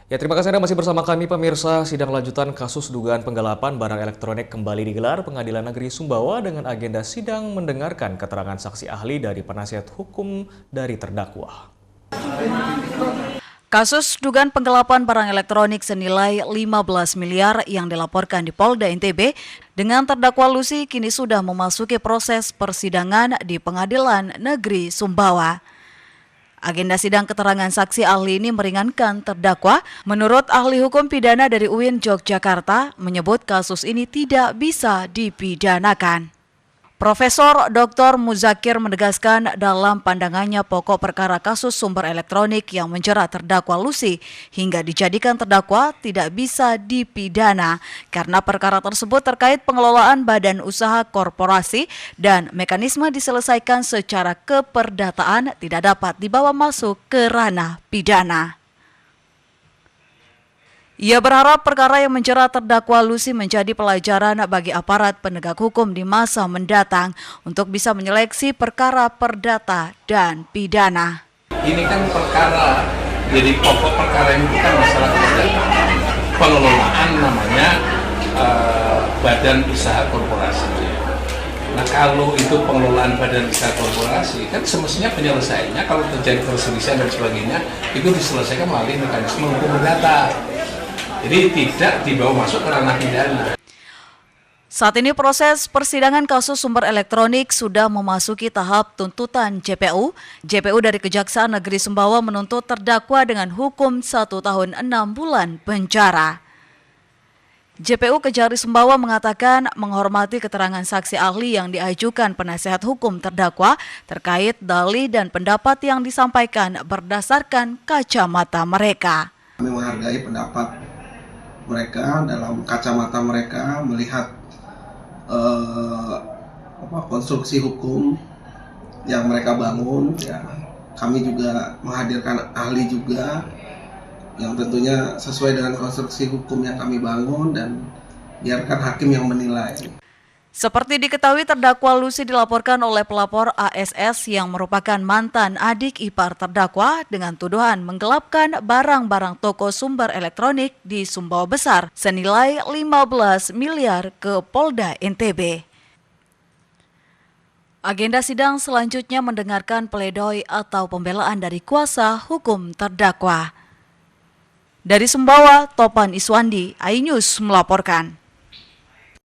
Ya, terima kasih Anda masih bersama kami pemirsa. Sidang lanjutan kasus dugaan penggelapan barang elektronik kembali digelar Pengadilan Negeri Sumbawa dengan agenda sidang mendengarkan keterangan saksi ahli dari penasihat hukum dari terdakwa. Kasus dugaan penggelapan barang elektronik senilai 15 miliar yang dilaporkan di Polda NTB dengan terdakwa Lucy kini sudah memasuki proses persidangan di Pengadilan Negeri Sumbawa. Agenda sidang keterangan saksi ahli ini meringankan terdakwa. Menurut ahli hukum pidana dari UIN Yogyakarta, menyebut kasus ini tidak bisa dipidanakan. Profesor Dr. Muzakir menegaskan dalam pandangannya pokok perkara kasus sumber elektronik yang menjerat terdakwa Lucy hingga dijadikan terdakwa tidak bisa dipidana karena perkara tersebut terkait pengelolaan badan usaha korporasi dan mekanisme diselesaikan secara keperdataan tidak dapat dibawa masuk ke ranah pidana. Ia berharap perkara yang menjerat terdakwa Lucy menjadi pelajaran bagi aparat penegak hukum di masa mendatang untuk bisa menyeleksi perkara perdata dan pidana. Ini kan perkara, jadi pokok perkara ini bukan masalah perdata. Pengelolaan namanya badan usaha korporasi. Nah kalau itu pengelolaan badan usaha korporasi, kan semestinya penyelesaiannya kalau terjadi perselisihan dan sebagainya, itu diselesaikan melalui mekanisme hukum perdata. Jadi tidak dibawa masuk ke ranah pidana. Saat ini proses persidangan kasus sumber elektronik sudah memasuki tahap tuntutan JPU. JPU dari Kejaksaan Negeri Sumbawa menuntut terdakwa dengan hukum 1 tahun 6 bulan penjara. JPU Kejari Sumbawa mengatakan menghormati keterangan saksi ahli yang diajukan penasihat hukum terdakwa terkait dalih dan pendapat yang disampaikan berdasarkan kacamata mereka. Kami menghargai pendapat mereka dalam kacamata mereka melihat konstruksi hukum yang mereka bangun. Ya, kami juga menghadirkan ahli juga yang tentunya sesuai dengan konstruksi hukum yang kami bangun dan biarkan hakim yang menilai. Seperti diketahui, terdakwa Lucy dilaporkan oleh pelapor ASS yang merupakan mantan adik ipar terdakwa dengan tuduhan menggelapkan barang-barang toko sumber elektronik di Sumbawa Besar senilai 15 miliar ke Polda NTB. Agenda sidang selanjutnya mendengarkan pledoi atau pembelaan dari kuasa hukum terdakwa. Dari Sumbawa, Topan Iswandi, iNews melaporkan.